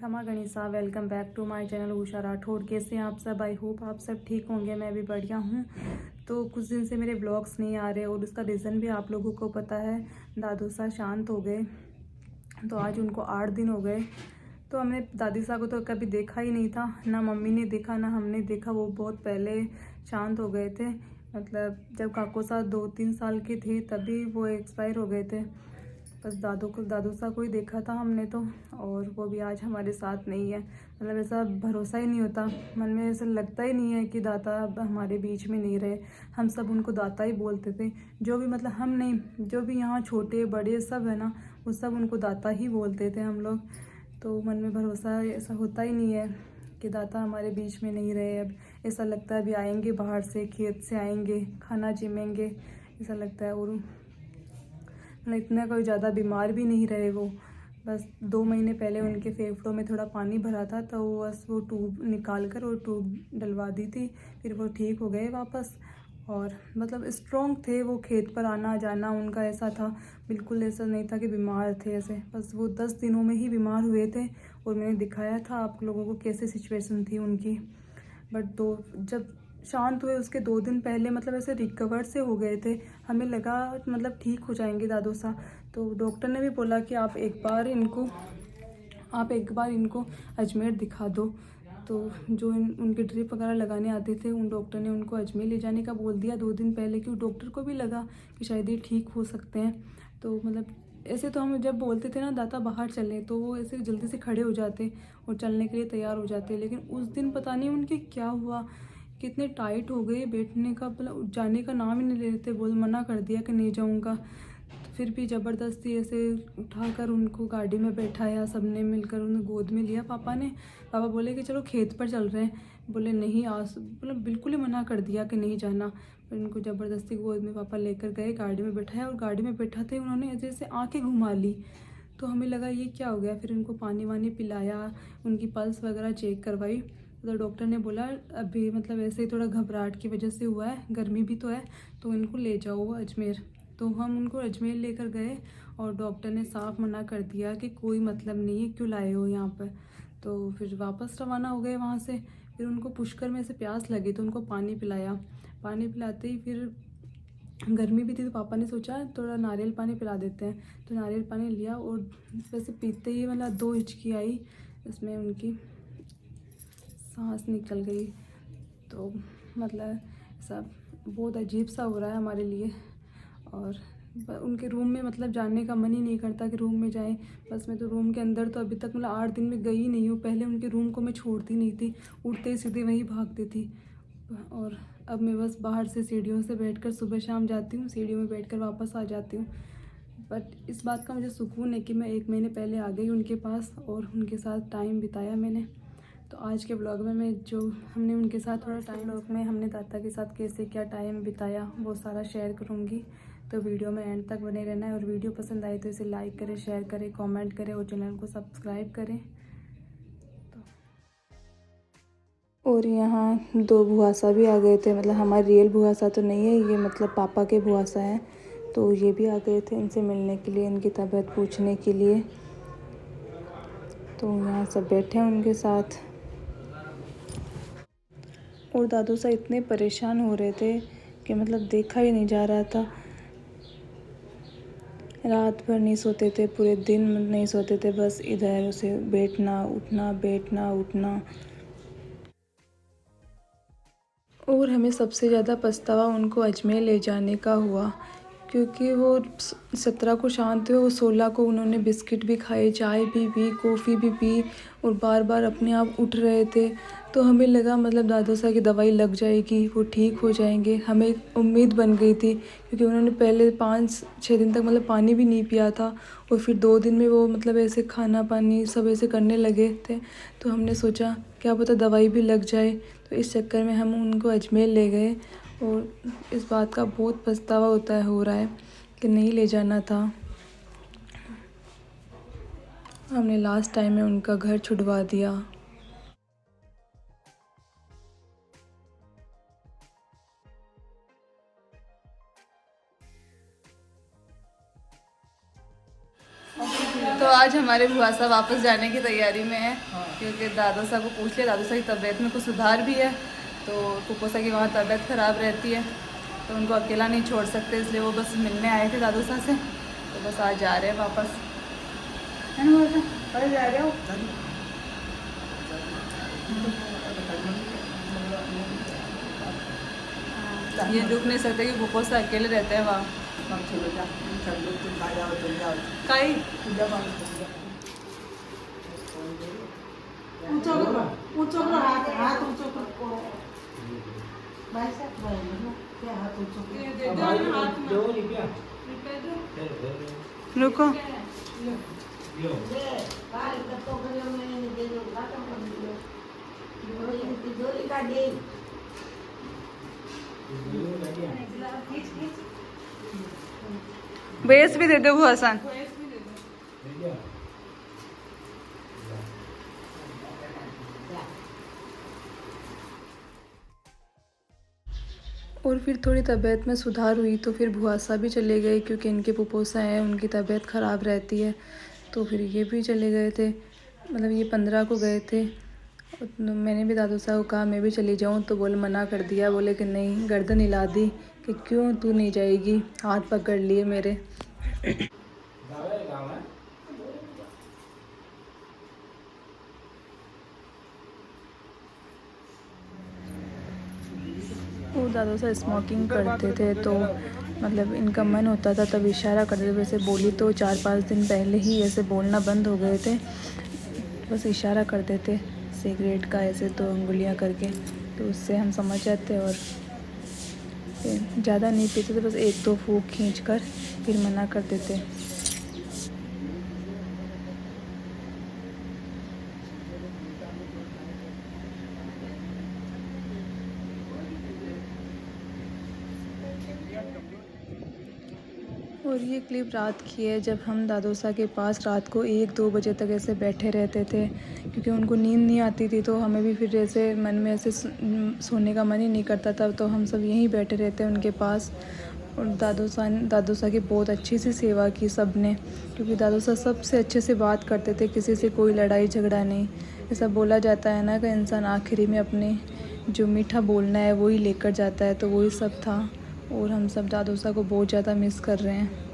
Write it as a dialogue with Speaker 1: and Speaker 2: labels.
Speaker 1: खमा गणिसा, welcome back to my channel Usha Rathore. कैसे हैं आप सब? आई होप आप सब ठीक होंगे। मैं भी बढ़िया हूँ। तो कुछ दिन से मेरे ब्लॉग्स नहीं आ रहे और उसका रीज़न भी आप लोगों को पता है। दादू सा शांत हो गए, तो आज उनको 8 दिन हो गए। तो हमने दादी सा को तो कभी देखा ही नहीं था, ना मम्मी ने देखा ना हमने देखा। वो बहुत पहले शांत हो गए थे, मतलब जब काको सा 2-3 साल के थे तभी वो एक्सपायर हो गए थे। बस दादू सा को ही देखा था हमने तो, और वो भी आज हमारे साथ नहीं है। मतलब ऐसा भरोसा ही नहीं होता, मन में ऐसा लगता ही नहीं है कि दादा अब हमारे बीच में नहीं रहे। हम सब उनको दादा ही बोलते थे, जो भी मतलब हम नहीं, जो भी यहाँ छोटे बड़े सब है ना, वो सब उनको दादा ही बोलते थे हम लोग। तो मन में भरोसा ऐसा होता ही नहीं है कि दादा हमारे बीच में नहीं रहे। अब ऐसा लगता है अभी आएंगे बाहर से, खेत से आएंगे, खाना जिमेंगे, ऐसा लगता है। और मतलब इतना कोई ज़्यादा बीमार भी नहीं रहे वो। बस 2 महीने पहले उनके फेफड़ों में थोड़ा पानी भरा था, तो बस वो ट्यूब निकाल कर और ट्यूब डलवा दी थी, फिर वो ठीक हो गए वापस। और मतलब स्ट्रॉन्ग थे वो, खेत पर आना जाना उनका ऐसा था, बिल्कुल ऐसा नहीं था कि बीमार थे ऐसे। बस वो 10 दिनों में ही बीमार हुए थे, और मैंने दिखाया था आप लोगों को कैसे सिचुएशन थी उनकी। बट जब शांत हुए उसके 2 दिन पहले मतलब ऐसे रिकवर से हो गए थे। हमें लगा मतलब ठीक हो जाएंगे दादू सा। तो डॉक्टर ने भी बोला कि आप एक बार इनको अजमेर दिखा दो। तो जो उनके ड्रिप वगैरह लगाने आते थे, उन डॉक्टर ने उनको अजमेर ले जाने का बोल दिया 2 दिन पहले, क्योंकि डॉक्टर को भी लगा कि शायद ये ठीक हो सकते हैं। तो मतलब ऐसे तो हम जब बोलते थे ना दादा बाहर चलें, तो वो ऐसे जल्दी से खड़े हो जाते और चलने के लिए तैयार हो जाते। लेकिन उस दिन पता नहीं उनके क्या हुआ, कितने टाइट हो गए, बैठने का मतलब जाने का नाम ही नहीं ले रहे थे। बोल मना कर दिया कि नहीं जाऊँगा। तो फिर भी ज़बरदस्ती ऐसे उठाकर उनको गाड़ी में बैठाया, सबने मिलकर उन्हें गोद में लिया। पापा बोले कि चलो खेत पर चल रहे हैं। बोले नहीं, आज मतलब बिल्कुल ही मना कर दिया कि नहीं जाना। फिर उनको ज़बरदस्ती गोद में पापा लेकर गए, गाड़ी में बैठाया, और गाड़ी में बैठाते उन्होंने जैसे आँखें घुमा ली। तो हमें लगा ये क्या हो गया। फिर उनको पानी वानी पिलाया, उनकी पल्स वगैरह चेक करवाई। तो डॉक्टर ने बोला अभी मतलब ऐसे ही थोड़ा घबराहट की वजह से हुआ है, गर्मी भी तो है, तो इनको ले जाओ अजमेर। तो हम उनको अजमेर लेकर गए, और डॉक्टर ने साफ मना कर दिया कि कोई मतलब नहीं है, क्यों लाए हो यहाँ पर। तो फिर वापस रवाना हो गए वहाँ से। फिर उनको पुष्कर में से प्यास लगी, तो उनको पानी पिलाया। पानी पिलाते ही फिर गर्मी भी थी, तो पापा ने सोचा थोड़ा नारियल पानी पिला देते हैं। तो नारियल पानी लिया, और वैसे पीते ही मतलब 2 हिचकी आई, इसमें उनकी सांस निकल गई। तो मतलब सब बहुत अजीब सा हो रहा है हमारे लिए। और उनके रूम में मतलब जाने का मन ही नहीं करता कि रूम में जाएं। बस मैं तो रूम के अंदर तो अभी तक मतलब 8 दिन में गई नहीं हूँ। पहले उनके रूम को मैं छोड़ती नहीं थी, उठते ही सीधे वहीं भागती थी। और अब मैं बस बाहर से सीढ़ियों से बैठकर सुबह शाम जाती हूँ, सीढ़ियों में बैठकर वापस आ जाती हूँ। बट इस बात का मुझे सुकून है कि मैं 1 महीने पहले आ गई उनके पास, और उनके साथ टाइम बिताया मैंने। तो आज के ब्लॉग में मैं जो हमने उनके साथ थोड़ा टाइम, ब्लॉग में हमने दादा के साथ कैसे क्या टाइम बिताया वो सारा शेयर करूँगी। तो वीडियो में एंड तक बने रहना है। और वीडियो पसंद आए तो इसे लाइक करें, शेयर करें, कमेंट करें, और चैनल को सब्सक्राइब करें। और यहाँ 2 भुआसा भी आ गए थे, मतलब हमारे रियल भुआसा तो नहीं है ये, मतलब पापा के भुआसा हैं। तो ये भी आ गए थे इनसे मिलने के लिए, इनकी तबीयत पूछने के लिए। तो यहाँ सब बैठे हैं उनके साथ। और दादू सा इतने परेशान हो रहे थे कि मतलब देखा ही नहीं जा रहा था। रात भर नहीं सोते थे, पूरे दिन नहीं सोते थे, बस इधर उसे बैठना उठना, बैठना उठना। और हमें सबसे ज़्यादा पछतावा उनको अजमेर ले जाने का हुआ, क्योंकि वो 17 को शांत हुए, वो 16 को उन्होंने बिस्किट भी खाए, चाय भी पी, कॉफ़ी भी पी, और बार बार अपने आप उठ रहे थे। तो हमें लगा मतलब दादू साहब की दवाई लग जाएगी, वो ठीक हो जाएंगे, हमें उम्मीद बन गई थी। क्योंकि उन्होंने पहले 5-6 दिन तक मतलब पानी भी नहीं पिया था, और फिर 2 दिन में वो मतलब ऐसे खाना पानी सब ऐसे करने लगे थे। तो हमने सोचा क्या पता दवाई भी लग जाए। तो इस चक्कर में हम उनको अजमेर ले गए, और इस बात का बहुत पछतावा हो रहा है कि नहीं ले जाना था। हमने लास्ट टाइम में उनका घर छुड़वा दिया। तो आज हमारे बुआ साहब वापस जाने की तैयारी में है, क्योंकि दादू साहब को पूछ लिया, दादू साहब की तबीयत में कुछ सुधार भी है। तो पुप्पो साहब की वहाँ तबीयत ख़राब रहती है, तो उनको अकेला नहीं छोड़ सकते, इसलिए वो बस मिलने आए थे दादू साहब से। तो बस आज जा रहे हैं वापस, है ना बुआ साहब? कल जा रहे हो? ये रुक नहीं सकते कि पुप्पो से अकेले रहते हैं वहाँ। कहीं
Speaker 2: ऊंचो करो, हाथ ऊंचो करो। भाई साहब क्या हाथ ऊंचो
Speaker 1: रुको। बेस भी दे दो वो हसन। और फिर थोड़ी तबीयत में सुधार हुई तो फिर बुआ साहब भी चले गए, क्योंकि इनके पुप्पोसा हैं, उनकी तबीयत ख़राब रहती है। तो फिर ये भी चले गए थे, मतलब ये 15 को गए थे। मैंने भी दादू साहब को कहा मैं भी चली जाऊं, तो बोले मना कर दिया, बोले कि नहीं, गर्दन हिला दी कि क्यों तू नहीं जाएगी, हाथ पकड़ लिए मेरे। वो दादू साहब स्मोकिंग करते थे, तो मतलब इनका मन होता था तब इशारा करते थे। वैसे बोली तो 4-5 दिन पहले ही ऐसे बोलना बंद हो गए थे, बस इशारा करते थे सिगरेट का ऐसे 2 उंगलियां करके, तो उससे हम समझ जाते और फिर ज़्यादा नहीं पीते थे, बस 1-2 फूंक खींच कर फिर मना कर देते। और ये क्लिप रात की है, जब हम दादू साहब के पास रात को 1-2 बजे तक ऐसे बैठे रहते थे, क्योंकि उनको नींद नहीं आती थी, तो हमें भी फिर ऐसे मन में ऐसे सोने का मन ही नहीं करता था, तो हम सब यहीं बैठे रहते उनके पास। और दादू साहब की बहुत अच्छी सी सेवा की सब ने, क्योंकि दादू साहब सबसे अच्छे से बात करते थे, किसी से कोई लड़ाई झगड़ा नहीं। ऐसा बोला जाता है ना कि इंसान आखिरी में अपने जो मीठा बोलना है वही लेकर जाता है, तो वही सब था। और हम सब दादू साहब को बहुत ज़्यादा मिस कर रहे हैं।